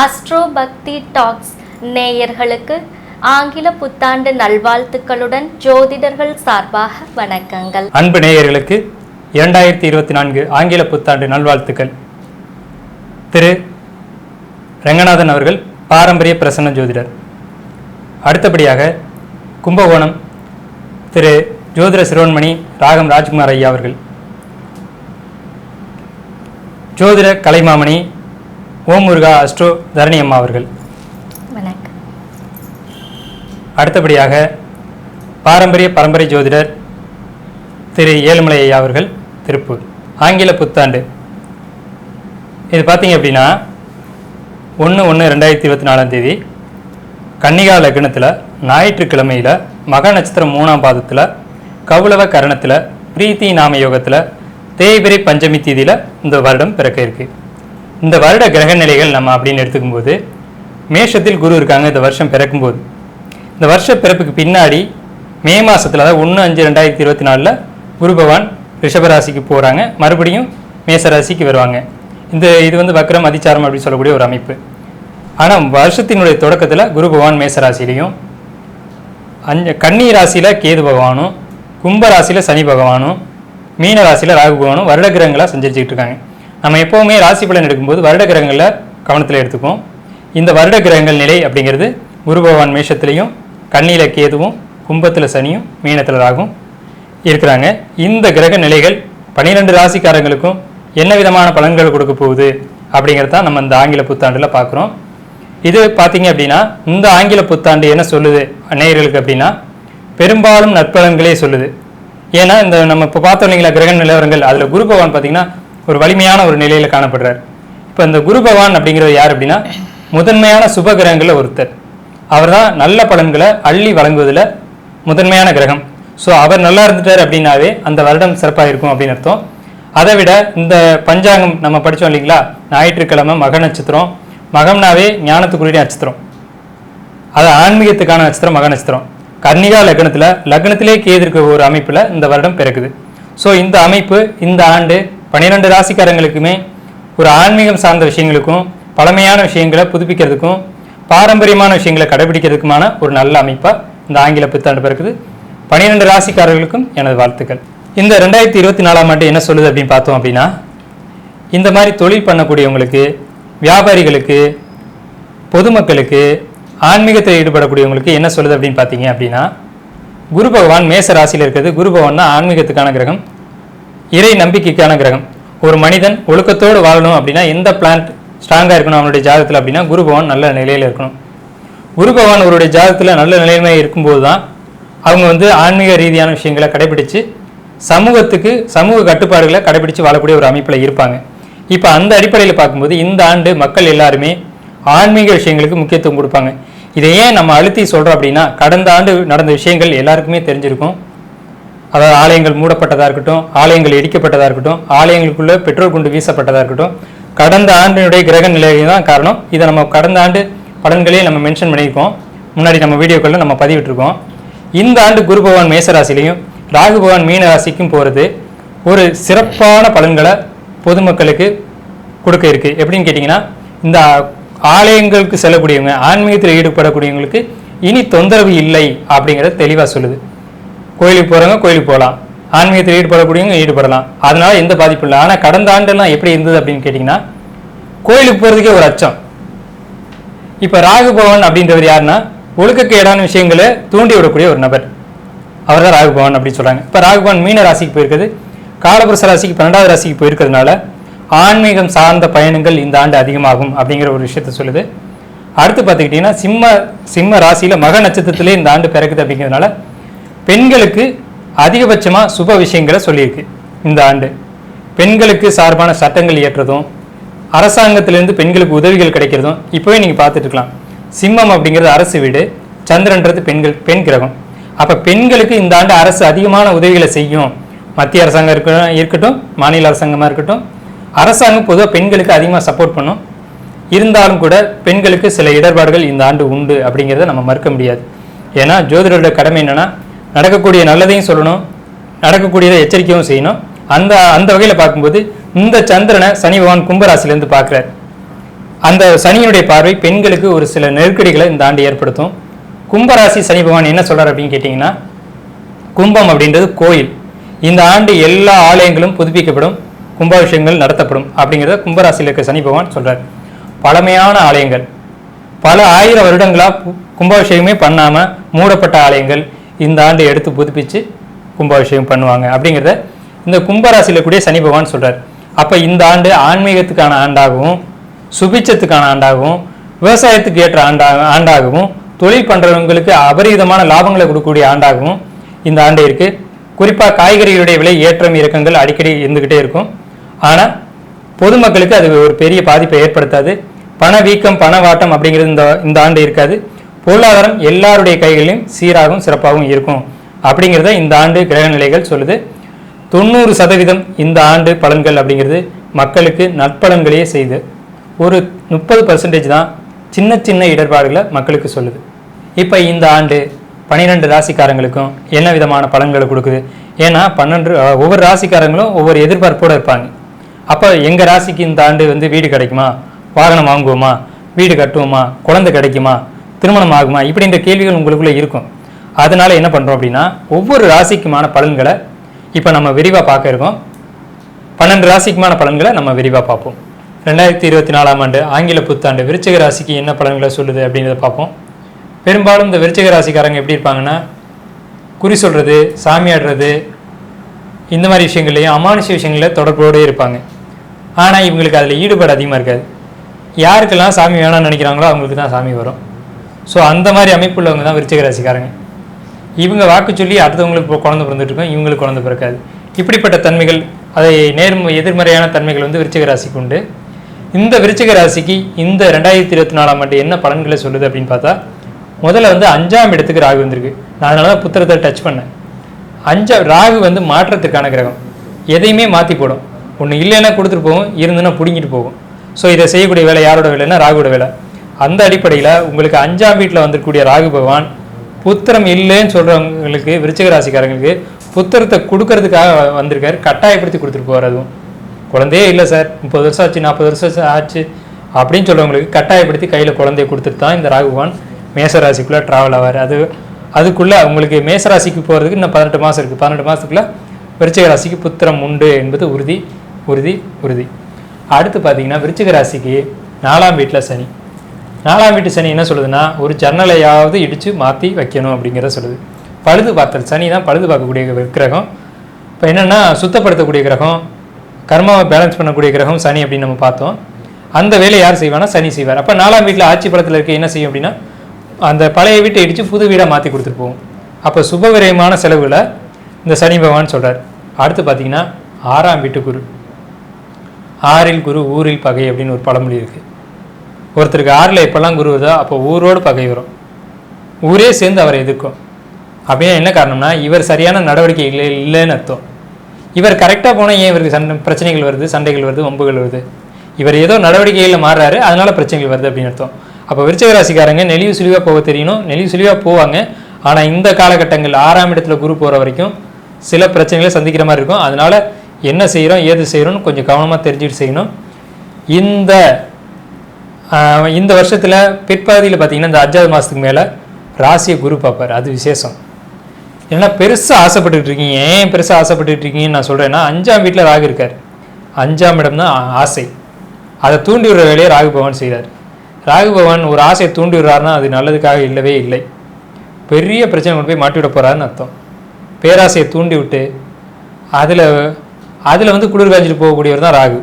Astro பக்தி tax நேயர்களுக்கு ஆங்கில புத்தாண்டு நல்வாழ்த்துக்களுடன் ஜோதிடர்கள் சார்பாக வணக்கங்கள். அன்பு நேயர்களுக்கு 2024 ஆங்கில புத்தாண்டு நல்வாழ்த்துக்கள். திரு ரங்கநாதன் அவர்கள் பாரம்பரிய பிரசன்ன ஜோதிடர். அடுத்தபடியாக கும்பகோணம் திரு ஜோதிட சிரோன்மணி ராகம் ராஜ்குமார் ஐயா அவர்கள். ஜோதிட கலைமாமணி ஓம் முருகா அஸ்ட்ரோ தரணி அம்மா அவர்கள். வணக்கம். அடுத்தபடியாக பரம்பரை ஜோதிடர் திரு ஏழுமலை ஐயா அவர்கள் திருப்பூர். ஆங்கில புத்தாண்டு இது பார்த்தீங்க அப்படின்னா 1/1/2024 கன்னிகா லக்னத்தில் ஞாயிற்றுக்கிழமையில் மக நட்சத்திரம் 3ஆம் பாதத்தில் கௌளவ கரணத்தில் பிரீத்தி நாம யோகத்தில் தேய்பிரை பஞ்சமி தேதியில் இந்த வருடம் பிறக்க இருக்கு. இந்த வருட கிரக நிலைகள் நம்ம அப்படின்னு எடுத்துக்கும்போது மேஷத்தில் குரு இருக்காங்க. இந்த வருஷம் பிறக்கும்போது இந்த வருஷ பிறப்புக்கு பின்னாடி மே மாதத்தில் அதாவது 1/5/2024 குரு பகவான் ரிஷபராசிக்கு போகிறாங்க, மறுபடியும் மேசராசிக்கு வருவாங்க. இது வந்து வக்ரம் அதிச்சாரம் அப்படின்னு சொல்லக்கூடிய ஒரு அமைப்பு. ஆனால் வருஷத்தினுடைய தொடக்கத்தில் குரு பகவான் மேசராசிலையும் கன்னி ராசியில் கேது பகவானும் கும்ப ராசியில் சனி பகவானும் மீன ராசியில் ராகு பகவானும் வருட கிரகங்களாக சஞ்சரிச்சுக்கிட்டு இருக்காங்க. நம்ம எப்போவுமே ராசி பலன் எடுக்கும்போது வருட கிரகங்களில் கவனத்தில் எடுத்துப்போம். இந்த வருட கிரகங்கள் நிலை அப்படிங்கிறது குரு பகவான் மேஷத்துலேயும் கன்னியில் கேதுவும் கும்பத்தில் சனியும் மீனத்தில் ராகும் இருக்கிறாங்க. இந்த கிரக நிலைகள் 12 ராசிக்காரங்களுக்கும் என்ன விதமான பலன்கள் கொடுக்க போகுது அப்படிங்கிறது தான் நம்ம இந்த ஆங்கில புத்தாண்டில் பார்க்குறோம். இது பார்த்தீங்க அப்படின்னா இந்த ஆங்கில புத்தாண்டு என்ன சொல்லுது நேயர்களுக்கு அப்படின்னா பெரும்பாலும் நற்பலன்களே சொல்லுது. ஏன்னா இந்த நம்ம இப்போ பார்த்தோம் இல்லைங்களா கிரக நிலவரங்கள், அதில் குரு பகவான் பார்த்தீங்கன்னா ஒரு வலிமையான ஒரு நிலையில் காணப்படுறார். இப்போ இந்த குரு பகவான் அப்படிங்கிறது யார் அப்படின்னா முதன்மையான சுப கிரகங்களில் ஒருத்தர். அவர் தான் நல்ல பலன்களை அள்ளி வழங்குவதில் முதன்மையான கிரகம். ஸோ அவர் நல்லா இருந்துட்டார் அப்படின்னாவே அந்த வருடம் சிறப்பாக இருக்கும் அப்படின்னு அர்த்தம். அதை விட இந்த பஞ்சாங்கம் நம்ம படித்தோம் இல்லைங்களா, ஞாயிற்றுக்கிழமை மக நட்சத்திரம், மகம்னாவே ஞானத்துக்குரிய நட்சத்திரம், அது ஆன்மீகத்துக்கான நட்சத்திரம் மக நட்சத்திரம். கன்னிகா லக்னத்திலே கேது இருக்க ஒரு அமைப்பில் இந்த வருடம் பிறக்குது. ஸோ இந்த அமைப்பு இந்த ஆண்டு 12 ராசிக்காரங்களுக்குமே ஒரு ஆன்மீகம் சார்ந்த விஷயங்களுக்கும் பழமையான விஷயங்களை புதுப்பிக்கிறதுக்கும் பாரம்பரியமான விஷயங்களை கடைபிடிக்கிறதுக்குமான ஒரு நல்ல அமைப்பாக இந்த ஆங்கில புத்தாண்டு பிறக்குது. 12 ராசிக்காரர்களுக்கும் எனது வாழ்த்துக்கள். இந்த 2024ஆம் ஆண்டு என்ன சொல்லுது அப்படின்னு பார்த்தோம் அப்படின்னா இந்த மாதிரி தொழில் பண்ணக்கூடியவங்களுக்கு, வியாபாரிகளுக்கு, பொதுமக்களுக்கு, ஆன்மீகத்தில் ஈடுபடக்கூடியவங்களுக்கு என்ன சொல்லுது அப்படின்னு பார்த்தீங்க அப்படின்னா குரு பகவான் மேச ராசியில் இருக்கிறது. குரு பகவான் தான் ஆன்மீகத்துக்கான கிரகம், இறை நம்பிக்கைக்கான கிரகம். ஒரு மனிதன் ஒழுக்கத்தோடு வாழணும் அப்படின்னா எந்த பிளான்ட் ஸ்ட்ராங்காக இருக்கணும் அவனுடைய ஜாதகத்தில் அப்படின்னா குரு பகவான் நல்ல நிலையில் இருக்கணும். குரு பகவான் அவருடைய ஜாதகத்தில் நல்ல நிலைமை இருக்கும்போது தான் அவங்க வந்து ஆன்மீக ரீதியான விஷயங்களை கடைபிடிச்சு சமூக கட்டுப்பாடுகளை கடைபிடிச்சு வாழக்கூடிய ஒரு அமைப்பில் இருப்பாங்க. இப்போ அந்த அடிப்படையில் பார்க்கும்போது இந்த ஆண்டு மக்கள் எல்லாருமே ஆன்மீக விஷயங்களுக்கு முக்கியத்துவம் கொடுப்பாங்க. இதை ஏன் நம்ம அழுத்தி சொல்கிறோம் அப்படின்னா கடந்த ஆண்டு நடந்த விஷயங்கள் எல்லாருக்குமே தெரிஞ்சிருக்கும். அதாவது ஆலயங்கள் மூடப்பட்டதாக இருக்கட்டும், ஆலயங்கள் இடிக்கப்பட்டதாக இருக்கட்டும், ஆலயங்களுக்குள்ளே பெட்ரோல் குண்டு வீசப்பட்டதாக இருக்கட்டும், கடந்த ஆண்டினுடைய கிரக நிலையை தான் காரணம். இதை நம்ம கடந்த ஆண்டு பலன்களே நம்ம மென்ஷன் பண்ணியிருக்கோம், முன்னாடி நம்ம வீடியோக்களில் நம்ம பதிவிட்டிருக்கோம். இந்த ஆண்டு குரு பகவான் மேசராசிலையும் ராகு பகவான் மீன ராசிக்கும் போகிறது ஒரு சிறப்பான பலன்களை பொதுமக்களுக்கு கொடுக்க இருக்குது. எப்படின்னு கேட்டிங்கன்னா இந்த ஆலயங்களுக்கு செல்லக்கூடியவங்க, ஆன்மீகத்தில் ஈடுபடக்கூடியவங்களுக்கு இனி தொந்தரவு இல்லை அப்படிங்கிறத தெளிவாக சொல்லுது. கோயிலுக்கு போகிறவங்க கோயிலுக்கு போகலாம், ஆன்மீகத்தில் ஈடுபடக்கூடியவங்க ஈடுபடலாம், அதனால எந்த பாதிப்பும் இல்லை. ஆனால் கடந்த ஆண்டெல்லாம் எப்படி இருந்தது அப்படின்னு கேட்டிங்கன்னா கோயிலுக்கு போகிறதுக்கே ஒரு அச்சம். இப்போ ராகு பகவான் அப்படின்றவர் யாருன்னா ஒழுக்கக்கேடான விஷயங்களை தூண்டி விடக்கூடிய ஒரு நபர், அவர் தான் ராகு பகவான் அப்படின்னு சொல்கிறாங்க. இப்போ ராகு பகவான் மீன ராசிக்கு போயிருக்குது, காலபுருஷ ராசிக்கு 12வது ராசிக்கு போயிருக்கிறதுனால ஆன்மீகம் சார்ந்த பயணங்கள் இந்த ஆண்டு அதிகமாகும் அப்படிங்கிற ஒரு விஷயத்த சொல்லுது. அடுத்து பார்த்துக்கிட்டிங்கன்னா சிம்ம ராசியில் மக நட்சத்திரத்திலே இந்த ஆண்டு பிறக்குது அப்படிங்கிறதுனால பெண்களுக்கு அதிகபட்சமாக சுப விஷயங்களை சொல்லியிருக்கு. இந்த ஆண்டு பெண்களுக்கு சார்பான சட்டங்கள் இயற்றுறதும் அரசாங்கத்திலேருந்து பெண்களுக்கு உதவிகள் கிடைக்கிறதும் இப்போவே நீங்கள் பார்த்துட்டு இருக்கலாம். சிம்மம் அப்படிங்கிறது அரசு வீடு, சந்திரன்றது பெண் கிரகம். அப்போ பெண்களுக்கு இந்த ஆண்டு அரசு அதிகமான உதவிகளை செய்யும். மத்திய அரசாங்கம் இருக்கட்டும், மாநில அரசாங்கமாக இருக்கட்டும், அரசாங்கம் பொதுவாக பெண்களுக்கு அதிகமாக சப்போர்ட் பண்ணும். இருந்தாலும் கூட பெண்களுக்கு சில இடர்பாடுகள் இந்த ஆண்டு உண்டு அப்படிங்கிறத நம்ம மறுக்க முடியாது. ஏன்னா ஜோதிடரோட கடமை என்னென்னா நடக்கக்கூடிய நல்லதையும் சொல்லணும், நடக்கக்கூடியதை எச்சரிக்கையும் செய்யணும். அந்த வகையில் பார்க்கும்போது இந்த சந்திரனை சனி பகவான் கும்பராசிலேருந்து பார்க்குறார். அந்த சனியினுடைய பார்வை பெண்களுக்கு ஒரு சில நெருக்கடிகளை இந்த ஆண்டு ஏற்படுத்தும். கும்பராசி சனி பகவான் என்ன சொல்றார் அப்படின்னு கேட்டிங்கன்னா, கும்பம் அப்படின்றது கோயில். இந்த ஆண்டு எல்லா ஆலயங்களும் புதுப்பிக்கப்படும், கும்பாபிஷேகங்கள் நடத்தப்படும் அப்படிங்கிறத கும்பராசியில் இருக்க சனி பகவான் சொல்றார். பழமையான ஆலயங்கள், பல ஆயிரம் வருடங்களாக கும்பாபிஷேகமே பண்ணாமல் மூடப்பட்ட ஆலயங்கள் இந்த ஆண்டு எடுத்து புதுப்பிச்சு கும்பாபிஷேகம் பண்ணுவாங்க அப்படிங்கிறத இந்த கும்பராசியில் கூடிய சனி பகவான் சொல்றார். அப்போ இந்த ஆண்டு ஆன்மீகத்துக்கான ஆண்டாகவும், சுபிச்சத்துக்கான ஆண்டாகவும், விவசாயத்துக்கு ஏற்ற ஆண்டாகவும், தொழில் பண்ணுறவங்களுக்கு அபரிதமான லாபங்களை கொடுக்கக்கூடிய ஆண்டாகவும் இந்த ஆண்டு இருக்கு. குறிப்பாக காய்கறிகளுடைய விலை ஏற்றம் இறக்கங்கள் அடிக்கடி இருந்துக்கிட்டே இருக்கும். ஆனால் பொதுமக்களுக்கு அது ஒரு பெரிய பாதிப்பை ஏற்படுத்தாது. பணவீக்கம், பணவாட்டம் அப்படிங்கிறது இந்த ஆண்டு இருக்காது. பொருளாதாரம் எல்லாருடைய கைகளிலும் சீராகவும் சிறப்பாகவும் இருக்கும் அப்படிங்கிறத இந்த ஆண்டு கிரக நிலைகள் சொல்லுது. 90% இந்த ஆண்டு பலன்கள் அப்படிங்கிறது மக்களுக்கு நற்பலன்களையே செய்து, ஒரு 30% தான் சின்ன சின்ன இடர்பாடுகளை மக்களுக்கு சொல்லுது. இப்போ இந்த ஆண்டு 12 ராசிக்காரங்களுக்கும் என்ன விதமான பலன்களை கொடுக்குது? ஏன்னா ஒவ்வொரு ராசிக்காரங்களும் ஒவ்வொரு எதிர்பார்ப்போடு இருப்பாங்க. அப்போ எங்கள் ராசிக்கு இந்த ஆண்டு வீடு கிடைக்குமா, வாகனம் வாங்குவோமா, வீடு கட்டுவோமா, குழந்தை கிடைக்குமா, திருமணம் ஆகுமா, இப்படின்ற கேள்விகள் உங்களுக்குள்ளே இருக்கும். அதனால என்ன பண்ணுறோம் அப்படின்னா, ஒவ்வொரு ராசிக்குமான பலன்களை இப்போ நம்ம விரிவாக பார்க்க இருக்கோம். 12 ராசிக்குமான பலன்களை நம்ம விரிவாக பார்ப்போம். 2024ஆம் ஆண்டு ஆங்கில புத்தாண்டு விருச்சிக ராசிக்கு என்ன பலன்களை சொல்லுது அப்படிங்கிறத பார்ப்போம். பெரும்பாலும் இந்த விருச்சிக ராசிக்காரங்க எப்படி இருப்பாங்கன்னா, குறி சொல்கிறது, சாமி ஆடுறது, இந்த மாதிரி விஷயங்கள்லையும் அமானுஷ விஷயங்களில் தொடர்போடு இருப்பாங்க. ஆனால் இவங்களுக்கு அதில் ஈடுபாடு அதிகமாக இருக்காது. யாருக்கெல்லாம் சாமி வேணாம்னு நினைக்கிறாங்களோ அவங்களுக்கு தான் சாமி வரும். ஸோ அந்த மாதிரி அமைப்புள்ளவங்க தான் விருச்சிக ராசிக்காரங்க. இவங்க வாக்கு சொல்லி அடுத்தவங்களுக்கு குழந்தை பிறந்துட்டு இருக்கோம், இவங்களுக்கு குழந்தை பிறக்காது. இப்படிப்பட்ட தன்மைகள், அதை எதிர்மறையான தன்மைகள் விருச்சிக ராசிக்கு உண்டு. இந்த விருச்சிக ராசிக்கு இந்த 2024ஆம் ஆண்டு என்ன பலன்களை சொல்லுது அப்படின்னு பார்த்தா, முதல்ல 5ஆம் இடத்துக்கு ராகு வந்திருக்கு. நான் அதனால தான் புத்திரத்தை டச் பண்ணேன். ராகு மாற்றத்திற்கான கிரகம். எதையுமே மாற்றி போடும். ஒன்று இல்லைன்னா கொடுத்துட்டு போகும், இருந்துன்னா பிடிங்கிட்டு போகும். ஸோ இதை செய்யக்கூடிய வேலை யாரோட வேலைன்னா ராகுவோட வேலை. அந்த அடிப்படையில் உங்களுக்கு 5ஆம் வீட்டில் வந்திருக்கக்கூடிய ராகு பகவான் புத்திரம் இல்லைன்னு சொல்கிறவங்களுக்கு, விருச்சிக ராசிக்காரங்களுக்கு புத்திரத்தை கொடுக்கறதுக்காக வந்திருக்காரு. கட்டாயப்படுத்தி கொடுத்துட்டு போவார். அதுவும் குழந்தையே இல்லை சார், 30 வருஷம் ஆச்சு, 40 வருஷம் ஆச்சு அப்படின்னு சொல்கிறவங்களுக்கு கட்டாயப்படுத்தி கையில் குழந்தைய கொடுத்துட்டு தான் இந்த ராகு பகவான் மேசராசிக்குள்ளே ட்ராவல் ஆவார். அதுக்குள்ளே உங்களுக்கு மேசராசிக்கு போகிறதுக்கு இன்னும் 18 மாதம் இருக்குது. 18 மாதத்துக்குள்ளே விருச்சிக ராசிக்கு புத்திரம் உண்டு என்பது உறுதி உறுதி உறுதி. அடுத்து பார்த்தீங்கன்னா, விருச்சிக ராசிக்கு 4ஆம் வீட்டில் சனி. 4ஆம் வீட்டு சனி என்ன சொல்லுதுன்னா, ஒரு ஜன்னலையாவது இடித்து மாற்றி வைக்கணும் அப்படிங்கிறத சொல்லுது. பழுது பார்த்தல் சனி தான் பழுது பார்க்கக்கூடிய கிரகம். இப்போ என்னென்னா, சுத்தப்படுத்தக்கூடிய கிரகம், கர்மாவை பேலன்ஸ் பண்ணக்கூடிய கிரகம் சனி அப்படின்னு நம்ம பார்த்தோம். அந்த வேலையை யார் செய்வானா, சனி செய்வார். அப்போ 4ஆம் வீட்டில் ஆட்சி பலத்தில் இருக்க என்ன செய்யும் அப்படின்னா, அந்த பழைய வீட்டை இடித்து புது வீடாக மாற்றி கொடுத்துட்டு போகும். அப்போ சுபவிரயமான செலவுகளை இந்த சனி பகவான் சொல்கிறார். அடுத்து பார்த்தீங்கன்னா, 6ஆம் வீட்டு குரு. 6இல் குரு ஊரில் பகை அப்படின்னு ஒரு பழமொழி இருக்குது. ஒருத்தருக்கு 6ல் எப்போல்லாம் குரு வருதோ அப்போ ஊரோடு பகை வரும், ஊரே சேர்ந்து அவரை எதிர்க்கும். அப்படின்னா என்ன காரணம்னா, இவர் சரியான நடவடிக்கை இல்லைன்னு அர்த்தம். இவர் கரெக்டாக போனால் ஏன் இவருக்கு பிரச்சனைகள் வருது, சண்டைகள் வருது, வம்புகள் வருது? இவர் ஏதோ நடவடிக்கையில் மாறுறாரு, அதனால பிரச்சனைகள் வருது அப்படின்னு அர்த்தம். அப்போ விருச்சிக ராசிக்காரங்க நெளிவு சுழிவாக போக தெரியணும், நெளிவு சுழிவாக போவாங்க. ஆனால் இந்த காலகட்டங்கள் 6ஆம் இடத்துல குரு போகிற வரைக்கும் சில பிரச்சனைகளை சந்திக்கிற மாதிரி இருக்கும். அதனால என்ன செய்கிறோம், ஏது செய்கிறோன்னு கொஞ்சம் கவனமாக தெரிஞ்சுட்டு செய்யணும். இந்த வருஷத்தில் பிற்பகுதியில் பார்த்தீங்கன்னா, இந்த 5ஆவது மாதத்துக்கு மேலே ராசியை குரு பார்ப்பார். அது விசேஷம். ஏன்னா பெருசாக ஆசைப்பட்டுக்கிட்டு இருக்கீங்க. ஏன் பெருசாக ஆசைப்பட்டுக்கிட்டு இருக்கீங்கன்னு நான் சொல்கிறேன்னா, 5ஆம் வீட்டில் ராகு இருக்கார். 5ஆம் இடம் தான் ஆசை. அதை தூண்டி விடுற வேலையை ராகு பகவான் செய்கிறார். ராகு பகவான் ஒரு ஆசையை தூண்டி விடுறாருன்னா அது நல்லதுக்காக இல்லவே இல்லை. பெரிய பிரச்சனை கொண்டு போய் மாட்டி விட போகிறாருன்னு அர்த்தம். பேராசையை தூண்டி விட்டு அதில் குளிர் காய்ச்சிட்டு போகக்கூடியவர் தான் ராகு.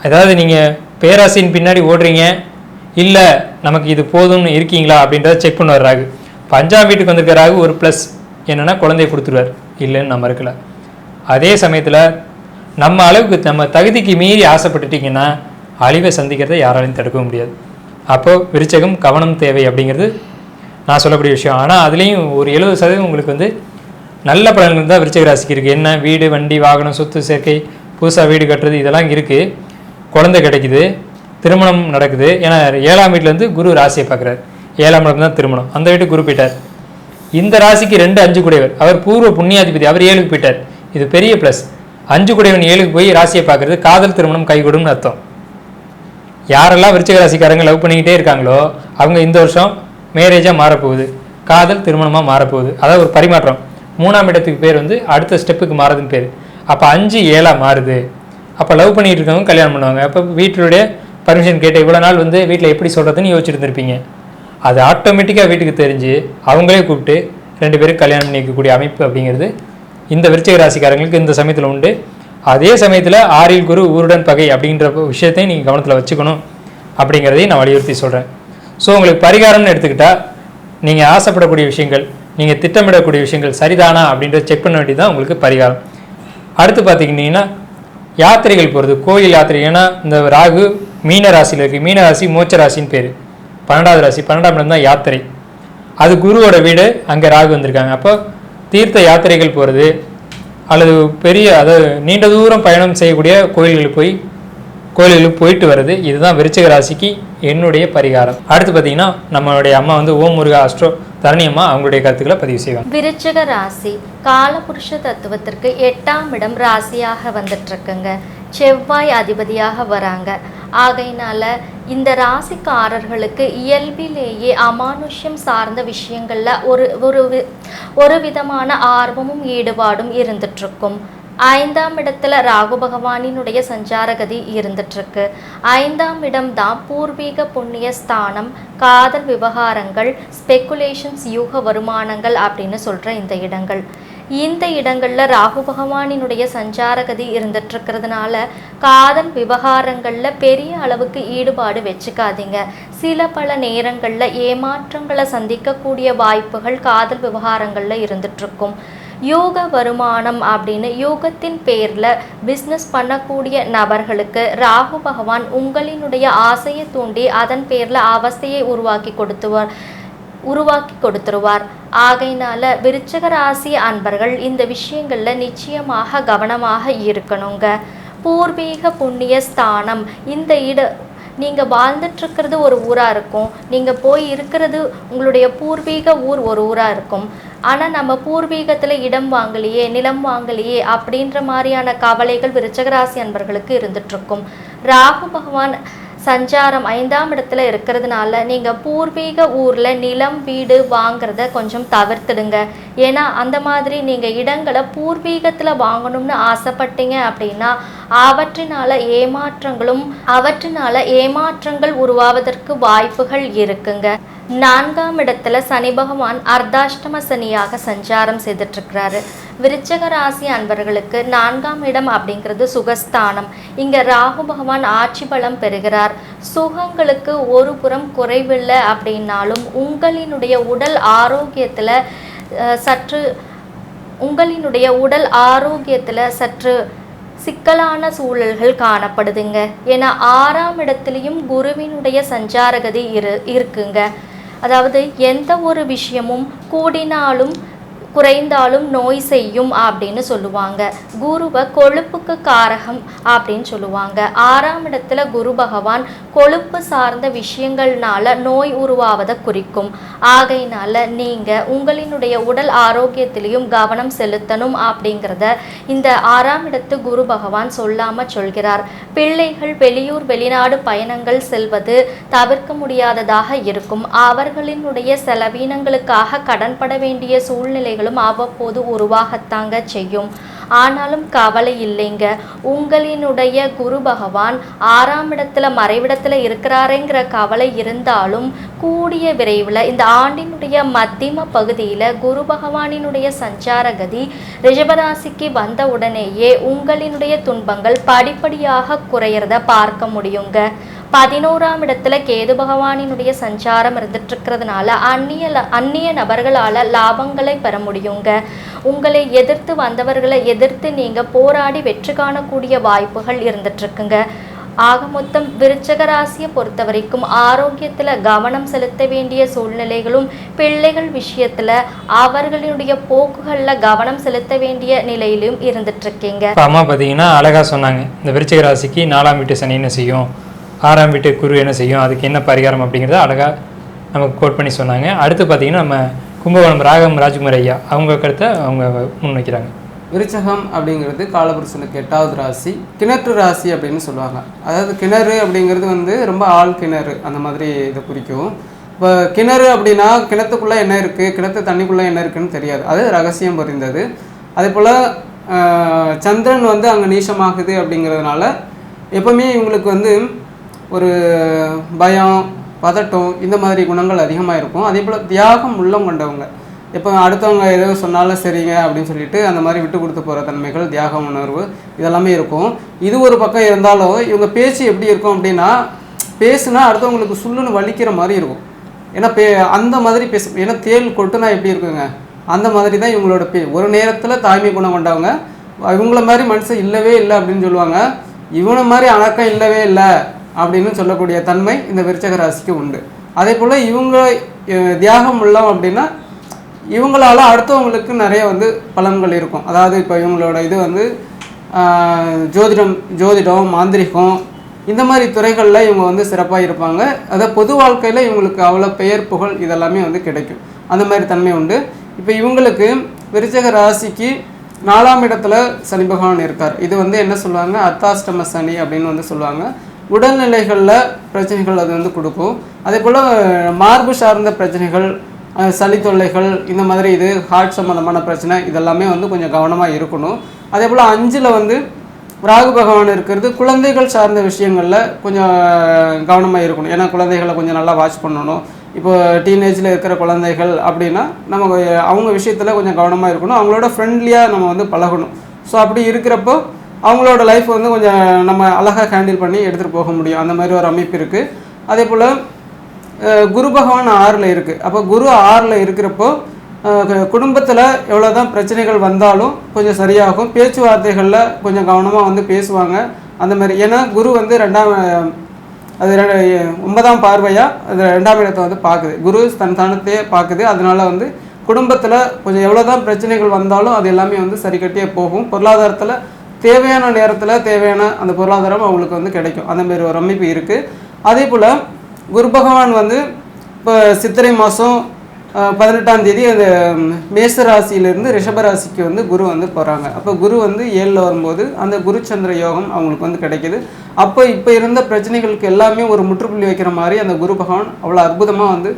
அதாவது நீங்கள் பேராசையின் பின்னாடி ஓடுறீங்க, இல்லை நமக்கு இது போதும்னு இருக்கீங்களா அப்படின்றத செக் பண்ணுவார் ராகு. 5ஆம் வீட்டுக்கு வந்திருக்க ராகு ஒரு ப்ளஸ் என்னென்னா, குழந்தைய கொடுத்துருவார், இல்லைன்னு நம்ம இருக்கல. அதே சமயத்தில் நம்ம அளவுக்கு நம்ம தகுதிக்கு மீறி ஆசைப்பட்டுட்டிங்கன்னா அழிவை சந்திக்கிறதை யாராலையும் தடுக்க முடியாது. அப்போது விருச்சகம் கவனம் தேவை அப்படிங்கிறது நான் சொல்லக்கூடிய விஷயம். ஆனால் அதுலேயும் ஒரு 70% உங்களுக்கு நல்ல பலன்கள் தான் விருச்சிக ராசிக்கு இருக்குது. என்ன, வீடு, வண்டி, வாகனம், சொத்து சேர்க்கை, புதுசாக வீடு கட்டுறது, இதெல்லாம் இருக்குது. குழந்தை கிடைக்குது, திருமணம் நடக்குது. ஏன்னா 7ஆம் வீட்டிலேருந்து குரு ராசியை பார்க்குறாரு. 7ஆம் இடம் தான் திருமணம். அந்த வீட்டுக்கு குரு போயிட்டார். இந்த ராசிக்கு 2, 5 கூடையவர். அவர் பூர்வ புண்ணியாதிபதி, அவர் 7க்கு போயிட்டார். இது பெரிய ப்ளஸ். 5 கூடையவன் 7க்கு போய் ராசியை பார்க்குறது காதல் திருமணம் கைகூடும்னு அர்த்தம். யாரெல்லாம் விருச்சிக ராசிக்காரங்க லவ் பண்ணிக்கிட்டே இருக்காங்களோ அவங்க இந்த வருஷம் மேரேஜாக மாறப்போகுது, காதல் திருமணமாக மாறப்போகுது. அதாவது ஒரு பரிமாற்றம். 3ஆம் இடத்துக்கு பேர் வந்து அடுத்த ஸ்டெப்புக்கு மாறதுன்னு பேர். அப்போ 5 7 மாறுது. அப்போ லவ் பண்ணிட்டு இருக்கவங்க கல்யாணம் பண்ணுவாங்க. அப்போ வீட்டினுடைய பர்மிஷன் கேட்டு இவ்வளோ நாள் வந்து வீட்டில் எப்படி சொல்கிறதுன்னு யோசிச்சுட்டு இருந்திருப்பீங்க. அது ஆட்டோமேட்டிக்காக வீட்டுக்கு தெரிஞ்சு அவங்களே கூப்பிட்டு 2 பேரும் கல்யாணம் பண்ணிக்கக்கூடிய அமைப்பு அப்படிங்கிறது இந்த விருச்சிக ராசிக்காரங்களுக்கு இந்த சமயத்தில் உண்டு. அதே சமயத்தில் 6இல் குரு ஊருடன் பகை அப்படின்ற விஷயத்தையும் நீங்கள் கவனத்தில் வச்சுக்கணும் அப்படிங்கிறதையும் நான் வலியுறுத்தி சொல்கிறேன். ஸோ உங்களுக்கு பரிகாரம்னு எடுத்துக்கிட்டால் நீங்கள் ஆசைப்படக்கூடிய விஷயங்கள், நீங்கள் திட்டமிடக்கூடிய விஷயங்கள் சரிதானா அப்படின்றத செக் பண்ண வேண்டியது தான் உங்களுக்கு பரிகாரம். அடுத்து பார்த்துக்கிட்டிங்கன்னா யாத்திரைகள் போகிறது, கோயில் யாத்திரை. ஏன்னா இந்த ராகு மீன ராசியில் இருக்குது. மீன ராசி மோட்ச ராசின்னு பேர். 12வது ராசி, 12ஆம் இடம் தான் யாத்திரை. அது குருவோட வீடு, அங்கே ராகு வந்திருக்காங்க. அப்போ தீர்த்த யாத்திரைகள் போகிறது அல்லது பெரிய அதாவது நீண்ட தூரம் பயணம் செய்யக்கூடிய கோயில்களுக்கு போயிட்டு வருது. இதுதான் விருச்சிக ராசிக்கு என்னுடைய பரிகாரம். அடுத்து பார்த்தீங்கன்னா நம்மளுடைய அம்மா வந்து ஓம் முருகா அஸ்ட்ரோ தரணி அம்மா அவங்களுடைய கருத்துக்களை பதிவு செய்வாங்க. விருச்சிக ராசி காலபுருஷ தத்துவத்திற்கு 8ஆம் இடம் ராசியாக வந்துட்டு இருக்குங்க. செவ்வாய் அதிபதியாக வராங்க. ஆகையினால இந்த ராசிக்காரர்களுக்கு இயல்பிலேயே அமானுஷ்யம் சார்ந்த விஷயங்கள்ல ஒரு விதமான ஆர்வமும் ஈடுபாடும் இருந்துட்டு இருக்கும். 5ஆம் இடத்துல ராகு பகவானினுடைய சஞ்சாரகதி இருந்துட்டு இருக்கு. 5ஆம் இடம் தான் பூர்வீக புண்ணிய ஸ்தானம், காதல் விவகாரங்கள், ஸ்பெக்குலேஷன்ஸ், யூக வருமானங்கள் அப்படின்னு சொல்ற இந்த இடங்கள்ல ராகு பகவானினுடைய சஞ்சாரகதி இருந்துட்டு இருக்கிறதுனால காதல் விவகாரங்கள்ல பெரிய அளவுக்கு ஈடுபாடு வச்சுக்காதீங்க. சில பல நேரங்கள்ல ஏமாற்றங்களை சந்திக்கக்கூடிய வாய்ப்புகள் காதல் விவகாரங்கள்ல இருந்துட்டு இருக்கும். யோக வருமானம் அப்படின்னு யோகத்தின் பேர்ல பிஸ்னஸ் பண்ணக்கூடிய நபர்களுக்கு ராகு பகவான் உங்களினுடைய ஆசையை தூண்டி அதன் பேர்ல அவஸ்தையை உருவாக்கி கொடுத்துருவார். ஆகையினால விருச்சிக ராசி அன்பர்கள் இந்த விஷயங்கள்ல நிச்சயமாக கவனமாக இருக்கணுங்க. பூர்வீக புண்ணிய ஸ்தானம், இந்த நீங்கள் வாழ்ந்துட்டு இருக்கிறது ஒரு ஊராக இருக்கும், நீங்கள் போய் இருக்கிறது உங்களுடைய பூர்வீக ஊர் ஒரு ஊராக இருக்கும். ஆனால் நம்ம பூர்வீகத்தில் இடம் வாங்கலையே, நிலம் வாங்கலையே அப்படின்ற மாதிரியான கவலைகள் விருச்சிகராசி அன்பர்களுக்கு இருந்துகிட்ருக்கும். ராகு பகவான் சஞ்சாரம் 5ஆம் இடத்துல இருக்கிறதுனால நீங்கள் பூர்வீக ஊரில் நிலம் வீடு வாங்கிறத கொஞ்சம் தவிர்த்துடுங்க. ஏன்னா அந்த மாதிரி நீங்கள் இடங்களை பூர்வீகத்தில் வாங்கணும்னு ஆசைப்பட்டீங்க அப்படின்னா அவற்றினால ஏமாற்றங்கள் உருவாவதற்கு வாய்ப்புகள் இருக்குங்க. 4ஆம் இடத்துல சனி பகவான் அர்த்தாஷ்டம சனியாக சஞ்சாரம் செய்துட்டு இருக்கிறாரு. விருச்சிக ராசி அன்பர்களுக்கு 4ஆம் இடம் அப்படிங்கிறது சுகஸ்தானம். இங்க ராகு பகவான் ஆட்சி பலம் பெறுகிறார். சுகங்களுக்கு ஒரு புறம் குறைவில்லை அப்படின்னாலும் உங்களினுடைய உடல் ஆரோக்கியத்துல சற்று சிக்கலான சூழல்கள் காணப்படுதுங்க. ஏன்னா 6ஆம் இடத்துலையும் குருவினுடைய சஞ்சாரகதி இருக்குங்க. அதாவது எந்த ஒரு விஷயமும் கூடினாலும் குறைந்தாலும் நோய் செய்யும் அப்படின்னு சொல்லுவாங்க. குருவை கொழுப்புக்கு காரகம் அப்படின்னு சொல்லுவாங்க. 6ஆம் இடத்துல குரு பகவான் கொழுப்பு சார்ந்த விஷயங்கள்னால நோய் உருவாவதை குறிக்கும். ஆகையினால நீங்கள் உங்களினுடைய உடல் ஆரோக்கியத்திலையும் கவனம் செலுத்தணும் அப்படிங்கிறத இந்த 6ஆம் இடத்து குரு பகவான் சொல்லாமல் சொல்கிறார். பிள்ளைகள் வெளியூர் வெளிநாடு பயணங்கள் செல்வது தவிர்க்க முடியாததாக இருக்கும். அவர்களினுடைய செலவீனங்களுக்காக கடன்பட வேண்டிய சூழ்நிலைகள் அவ்வப்போது உருவாகத்தாங்க செய்யும். ஆனாலும் கவலை இல்லைங்க. உங்களினுடைய குரு பகவான் 6ஆம் இடத்துல மறைவிடத்துல இருக்கிறாருங்கிற கவலை இருந்தாலும் கூடிய விரைவில் இந்த ஆண்டினுடைய மத்தியம பகுதியில் குரு பகவானினுடைய சஞ்சாரகதி ரிஷபராசிக்கு வந்த உடனேயே உங்களினுடைய துன்பங்கள் படிப்படியாக குறையிறத பார்க்க முடியுங்க. 11ஆம் இடத்துல கேது பகவானினுடைய சஞ்சாரம் இருந்துட்டு இருக்கிறதுனால அந்நிய நபர்களால் லாபங்களை பெற முடியுங்க. உங்களை எதிர்த்து வந்தவர்களை எதிர்த்து நீங்கள் போராடி வெற்றி காணக்கூடிய வாய்ப்புகள் இருந்துட்டு இருக்குங்க. ஆக மொத்தம் விருச்சிக ராசியை பொறுத்த வரைக்கும் ஆரோக்கியத்தில் கவனம் செலுத்த வேண்டிய சூழ்நிலைகளும் பிள்ளைகள் விஷயத்தில் அவர்களுடைய போக்குகளில் கவனம் செலுத்த வேண்டிய நிலையிலும் இருந்துட்டு இருக்கீங்க. அம்மா பார்த்தீங்கன்னா அழகாக சொன்னாங்க. இந்த விருச்சிக ராசிக்கு 4ஆம் வீட்டு சனி என்ன செய்யும், 6ஆம் வீட்டு குரு என்ன செய்யும், அதுக்கு என்ன பரிகாரம் அப்படிங்கிறத அழகாக நமக்கு கோட் பண்ணி சொன்னாங்க. அடுத்து பார்த்தீங்கன்னா நம்ம கும்பகோணம் ராஜ்குமார் ஐயா அவங்க கருத்தை அவங்க முன்வைக்கிறாங்க. விருச்சகம் அப்படிங்கிறது காலபுருஷனுக்கு 8வது ராசி, கிணற்று ராசி அப்படின்னு சொல்லுவாங்க. அதாவது கிணறு அப்படிங்கிறது வந்து ரொம்ப ஆழ் கிணறு அந்த மாதிரி இதை குறிக்கும். இப்போ கிணறு அப்படின்னா கிணத்துக்குள்ளே என்ன இருக்குது, கிணத்து தண்ணிக்குள்ளே என்ன இருக்குதுன்னு தெரியாது, அது ரகசியம் புரிந்தது. அதே போல் சந்திரன் வந்து அங்கே நீசமாகுது அப்படிங்கிறதுனால எப்போவுமே இவங்களுக்கு வந்து ஒரு பயம், பதட்டம் இந்த மாதிரி குணங்கள் அதிகமாக இருக்கும். அதே போல் தியாகம் உள்ளம் கொண்டவங்க, எப்போ அடுத்தவங்க ஏதோ சொன்னாலும் சரிங்க அப்படின்னு சொல்லிட்டு அந்த மாதிரி விட்டு கொடுத்து போகிற தன்மைகள், தியாக உணர்வு இதெல்லாமே இருக்கும். இது ஒரு பக்கம் இருந்தாலும் இவங்க பேச்சு எப்படி இருக்கும் அப்படின்னா, பேசுனா அடுத்தவங்களுக்கு சுள்ளுன்னு வலிக்கிற மாதிரி இருக்கும். ஏன்னா அந்த மாதிரி ஏன்னா தேள் கொட்டுனா எப்படி இருக்குங்க, அந்த மாதிரி தான் இவங்களோட ஒரு நேரத்தில் தாய்மை குணம் கொண்டவங்க. இவங்கள மாதிரி மனுஷன் இல்லவே இல்லை அப்படின்னு சொல்லுவாங்க, இவனை மாதிரி அடக்கம் இல்லவே இல்லை அப்படின்னு சொல்லக்கூடிய தன்மை இந்த விருச்சக ராசிக்கு உண்டு. அதே போல் இவங்க தியாகம் உள்ளம் அப்படின்னா இவங்களால அடுத்தவங்களுக்கு நிறைய வந்து பலன்கள் இருக்கும். அதாவது இப்போ இவங்களோட இது வந்து ஜோதிடம், மாந்திரிகம் இந்த மாதிரி துறைகளில் இவங்க வந்து சிறப்பாக இருப்பாங்க. அதை பொது வாழ்க்கையில் இவங்களுக்கு அவ்வளோ பெயர் புகழ் இதெல்லாமே வந்து கிடைக்கும், அந்த மாதிரி தன்மை உண்டு. இப்போ இவங்களுக்கு விருச்சக ராசிக்கு 4ஆம் இடத்துல சனி பகவான் இருக்கார். இது வந்து என்ன சொல்லுவாங்க, அர்த்தாஷ்டம சனி அப்படின்னு வந்து சொல்லுவாங்க. உடல்நிலைகளில் பிரச்சனைகள் அது வந்து கொடுக்கும். அதே போல் மார்பு சார்ந்த பிரச்சனைகள், சளி தொல்லைகள் இந்த மாதிரி இது ஹார்ட் சம்மந்தமான பிரச்சனை இதெல்லாமே வந்து கொஞ்சம் கவனமாக இருக்கணும். அதே போல் 5ல் வந்து ராகு பகவான் இருக்கிறது குழந்தைகள் சார்ந்த விஷயங்களில் கொஞ்சம் கவனமாக இருக்கணும். ஏன்னா குழந்தைகளை கொஞ்சம் நல்லா வாட்ச் பண்ணணும். இப்போ டீனேஜில் இருக்கிற குழந்தைகள் அப்படின்னா நம்ம அவங்க விஷயத்தில் கொஞ்சம் கவனமாக இருக்கணும். அவங்களோட ஃப்ரெண்ட்லியாக நம்ம வந்து பழகணும். ஸோ அப்படி இருக்கிறப்போ அவங்களோட லைஃப் வந்து கொஞ்சம் நம்ம அழகாக ஹேண்டில் பண்ணி எடுத்துகிட்டு போக முடியும், அந்த மாதிரி ஒரு அமைப்பு இருக்குது. அதே போல் குரு பகவான் 6ல் இருக்குது. அப்போ குரு 6ல் இருக்கிறப்போ குடும்பத்தில் எவ்வளோ தான் பிரச்சனைகள் வந்தாலும் கொஞ்சம் சரியாகும். பேச்சுவார்த்தைகளில் கொஞ்சம் கவனமாக வந்து பேசுவாங்க அந்த மாதிரி. ஏன்னா குரு வந்து 9ஆம் பார்வையாக அது 2ஆம் இடத்தை வந்து பார்க்குது. குரு தன் ஸ்தானத்தையே பார்க்குது. அதனால வந்து குடும்பத்தில் கொஞ்சம் எவ்வளோ தான் பிரச்சனைகள் வந்தாலும் அது எல்லாமே வந்து சரி கட்டியே போகும். பொருளாதாரத்தில் தேவையான நேரத்தில் தேவையான அந்த பொருளாதாரம் அவங்களுக்கு வந்து கிடைக்கும், அந்த மாதிரி ஒரு அமைப்பு இருக்குது. அதே போல் குரு பகவான் வந்து இப்போ சித்திரை மாதம் 18ஆம் தேதி அந்த மேச ராசியிலேருந்து ரிஷபராசிக்கு வந்து குரு வந்து போகிறாங்க. அப்போ குரு வந்து 7ல் வரும்போது அந்த குரு சந்திர யோகம் அவங்களுக்கு வந்து கிடைக்கிது. அப்போ இப்போ இருந்த பிரச்சனைகளுக்கு எல்லாமே ஒரு முற்றுப்புள்ளி வைக்கிற மாதிரி அந்த குரு பகவான் அவ்வளோ அற்புதமாக வந்து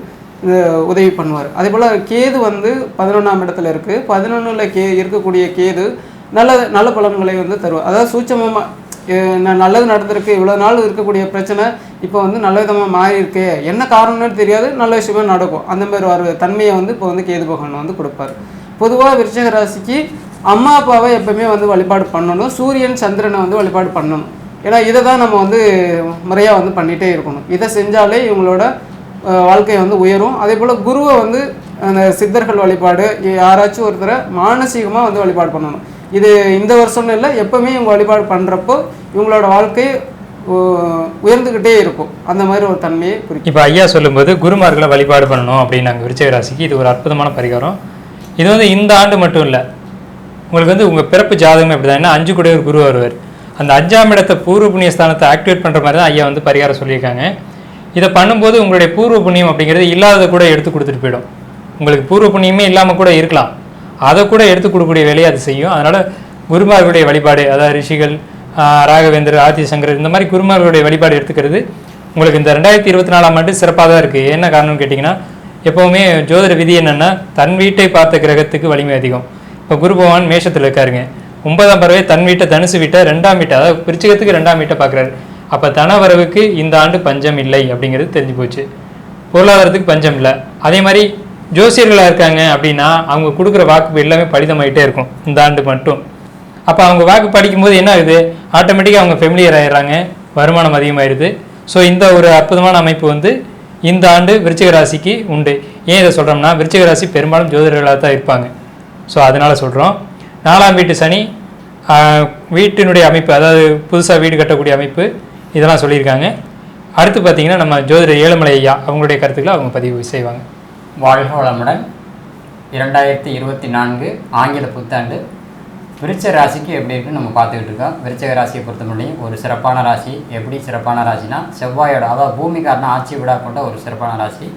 உதவி பண்ணுவார். அதே போல் கேது வந்து 11ஆம் இடத்துல இருக்குது. 11ல் இருக்கக்கூடிய கேது நல்ல பலன்களை வந்து தருவார். அதாவது சூட்சமமாக நல்லது நடந்திருக்கு, இவ்வளோ நாள் இருக்கக்கூடிய பிரச்சனை இப்போ வந்து நல்ல விதமாக மாறியிருக்கு, என்ன காரணம்னு தெரியாது, நல்ல விஷயமா நடக்கும். அந்த மாதிரி ஒரு தன்மையை வந்து இப்போ வந்து கேது பகவான் வந்து கொடுப்பார். பொதுவாக விருச்சிக ராசிக்கு அம்மா அப்பாவை எப்பவுமே வந்து வழிபாடு பண்ணணும், சூரியன் சந்திரனை வந்து வழிபாடு பண்ணணும். ஏன்னா இதை தான் நம்ம வந்து முறையாக வந்து பண்ணிகிட்டே இருக்கணும். இதை செஞ்சாலே இவங்களோட வாழ்க்கை வந்து உயரும். அதே போல் குருவை வந்து அந்த சித்தர்கள் வழிபாடு, யாராச்சும் ஒருத்தரை மானசீகமாக வந்து வழிபாடு பண்ணணும். இது இந்த வருஷம்னு இல்லை, எப்பவுமே இவங்க வழிபாடு பண்ணுறப்போ இவங்களோட வாழ்க்கை உயர்ந்துக்கிட்டே இருக்கும், அந்த மாதிரி ஒரு தன்மையை குறிக்கும். இப்போ ஐயா சொல்லும்போது குருமார்களை வழிபாடு பண்ணணும் அப்படின்னு நாங்கள் விருச்சிக ராசிக்கு இது ஒரு அற்புதமான பரிகாரம். இது வந்து இந்த ஆண்டு மட்டும் இல்லை, உங்களுக்கு வந்து உங்கள் பிறப்பு ஜாதகம் எப்படி தான், 5 கூட ஒரு குரு வருவார். அந்த 5ஆம் இடத்தை பூர்வ புண்ணிய ஸ்தானத்தை ஆக்டிவேட் பண்ணுற மாதிரி தான் ஐயா வந்து பரிகாரம் சொல்லியிருக்காங்க. இதை பண்ணும்போது உங்களுடைய பூர்வ புண்ணியம் அப்படிங்கிறது இல்லாததை கூட எடுத்து கொடுத்துட்டு போயிடும். உங்களுக்கு பூர்வ புண்ணியமே இல்லாமல் கூட இருக்கலாம், அதை கூட எடுத்து கொடுக்கக்கூடிய வேலையை அது செய்யும். அதனால் குருமார்களுடைய வழிபாடு, அதாவது ரிஷிகள், ராகவேந்தர், ஆதிசங்கர் இந்த மாதிரி குருமார்களுடைய வழிபாடு எடுத்துக்கிறது உங்களுக்கு இந்த 2024ஆம் ஆண்டு சிறப்பாக தான் இருக்குது. என்ன காரணம்னு கேட்டிங்கன்னா, எப்போவுமே ஜோதிட விதி என்னென்னா தன் வீட்டை பார்த்த கிரகத்துக்கு வலிமை அதிகம். இப்போ குரு பகவான் மேஷத்தில் இருக்காருங்க, 9ஆம் பறவை தன் வீட்டை தனுசு வீட்டை 2ஆம் வீட்டை, அதாவது விருச்சிகத்துக்கு 2ஆம் வீட்டை பார்க்குறாரு. அப்போ தனவரவுக்கு இந்த ஆண்டு பஞ்சம் இல்லை அப்படிங்கிறது தெரிஞ்சு போச்சு, பொருளாதாரத்துக்கு பஞ்சம் இல்லை. அதே மாதிரி ஜோசியர்களாக இருக்காங்க அப்படின்னா அவங்க கொடுக்குற வாக்கு எல்லாமே பலிதமாயிட்டே இருக்கும் இந்த ஆண்டு மட்டும். அப்போ அவங்க வாக்கு படிக்கும்போது என்ன ஆகுது, ஆட்டோமேட்டிக்காக அவங்க ஃபெமிலியர் ஆகிடுறாங்க, வருமானம் அதிகமாகிடுது. ஸோ இந்த ஒரு அற்புதமான அமைப்பு வந்து இந்த ஆண்டு விருச்சிக ராசிக்கு உண்டு. ஏன் இதை சொல்கிறோம்னா, விருச்சிக ராசி பெரும்பாலும் ஜோதிடர்களாக தான் இருப்பாங்க. ஸோ அதனால் சொல்கிறோம். 4ஆம் வீட்டு சனி, வீட்டினுடைய அமைப்பு, அதாவது புதுசாக வீடு கட்டக்கூடிய அமைப்பு, இதெல்லாம் சொல்லியிருக்காங்க. அடுத்து பார்த்திங்கன்னா நம்ம ஜோதிடர் ஏழுமலை ஐயா அவங்களுடைய கருத்துக்களை அவங்க பதிவு செய்வாங்க. வாழ்க வளமுடன். 2024 ஆங்கில புத்தாண்டு விருச்சிக ராசிக்கு எப்படி இருக்குன்னு நம்ம பார்த்துக்கிட்டு இருக்கோம். விருச்சிக ராசியை பொறுத்தமட்டியும் ஒரு சிறப்பான ராசி. எப்படி சிறப்பான ராசினா, செவ்வாயோட, அதாவது பூமிக்காரன ஆட்சி விடா கொண்ட ஒரு சிறப்பான ராசி.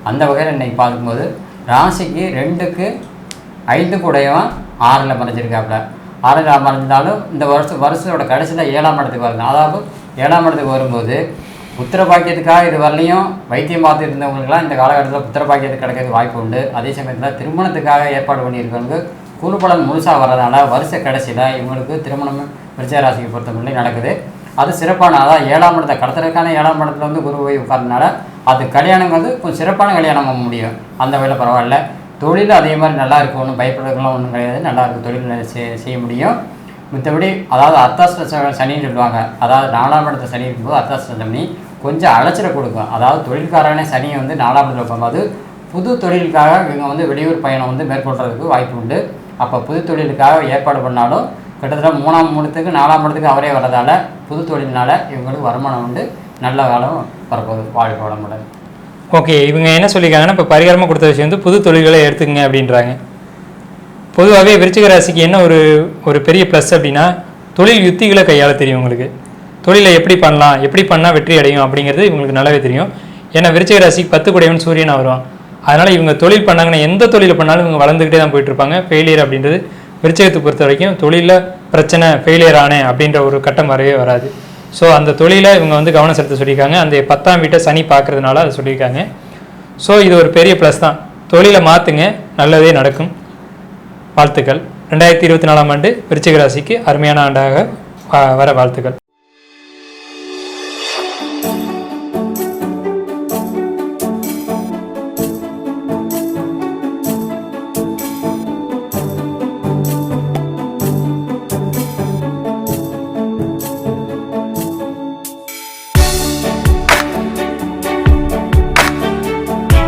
அந்த வகையில் இன்றைக்கி பார்க்கும்போது ராசிக்கு 2க்கு 5 கூடையும் 6ல் மறைஞ்சிருக்காப்புல. 6ஆம் இடம் மறைஞ்சாலும் இந்த வருஷத்தோட கடைசியில் 7ஆம் இடத்துக்கு வருது. அதாவது 7ஆம் இடத்துக்கு வரும்போது புத்திர பாக்கியத்துக்காக இது வரலையும் வைத்தியம் பார்த்து இருந்தவங்களுக்குலாம் இந்த காலகட்டத்தில் புத்திர பாக்கியத்துக்கு கிடைக்கிறது வாய்ப்பு உண்டு. அதே சமயத்தில் திருமணத்துக்காக ஏற்பாடு பண்ணியிருக்கவங்க குருபலன் முழுசாக வர்றதுனால வருஷ கடைசியில் இவங்களுக்கு திருமணம் விருச்சிக ராசியை பொறுத்தவரை நடக்குது. அது சிறப்பான, அதாவது 7ஆம் இடத்தை கடத்துறதுக்கான 7ஆம் இடத்துல வந்து குரு போய் உட்கார்றதுனால அது கல்யாணங்கிறது கொஞ்சம் சிறப்பான கல்யாணம் முடியும். அந்த வகையில் பரவாயில்ல. தொழில் அதே மாதிரி நல்லா இருக்கும், ஒன்றும் பயப்படுறதுலாம் ஒன்றும் கிடையாது, நல்லா இருக்கும், தொழில் செய்ய முடியும். மற்றபடி அதாவது அர்த்தாஷ்ட சனின்னு சொல்லுவாங்க, அதாவது 4ஆம் இடத்தை சனி இருக்கும்போது அர்த்தாஷ்ட சனி கொஞ்சம் அலைச்சலை கொடுக்கும். அதாவது தொழில்காரனே சனியை வந்து 4ஆம் இடத்துல போகும்போது புது தொழிலுக்காக இவங்க வந்து வெளியூர் பயணம் வந்து மேற்கொள்றதுக்கு வாய்ப்பு உண்டு. அப்போ புது தொழிலுக்காக ஏற்பாடு பண்ணாலும் கிட்டத்தட்ட 3ஆம் இடத்துக்கு 4ஆம் இடத்துக்கு அவரே வர்றதால புது தொழில்னால இவங்களுக்கு வருமானம் உண்டு, நல்ல காலம் வரப்போகுது. வாழ்க்கை வளமுடன். ஓகே, இவங்க என்ன சொல்லியிருக்காங்கன்னா இப்போ பரிகாரமாக கொடுத்த விஷயம் வந்து புது தொழில்களை எடுத்துக்கங்க அப்படின்றாங்க. பொதுவாகவே விருச்சிக ராசிக்கு என்ன ஒரு பெரிய ப்ளஸ் அப்படின்னா தொழில் யுத்திகளை கையாள தெரியும். உங்களுக்கு தொழிலை எப்படி பண்ணலாம், எப்படி பண்ணால் வெற்றி அடையும் அப்படிங்கிறது இவங்களுக்கு நல்லாவே தெரியும். ஏன்னா விருச்சிக ராசிக்கு 10 குடையவன் சூரியனாக வருவான். அதனால் இவங்க தொழில் பண்ணாங்கன்னா எந்த தொழில் பண்ணாலும் இவங்க வளர்ந்துக்கிட்டே தான் போயிட்டுருப்பாங்க. ஃபெயிலியர் அப்படின்றது விருச்சிகத்தை பொறுத்த வரைக்கும் தொழிலில் பிரச்சனை ஃபெயிலியர் ஆனேன் அப்படின்ற ஒரு கட்டம் வரவே வராது. ஸோ அந்த தொழிலை இவங்க வந்து கவனம் செலுத்த சொல்லியிருக்காங்க. அந்த 10ஆம் வீட்டை சனி பார்க்கறதுனால அதை சொல்லியிருக்காங்க. ஸோ இது ஒரு பெரிய ப்ளஸ் தான். தொழிலை மாற்றுங்க, நல்லதே நடக்கும். வாழ்த்துக்கள். 2024ஆம் ஆண்டு விருச்சிக ராசிக்கு அருமையான ஆண்டாக வர வாழ்த்துக்கள்.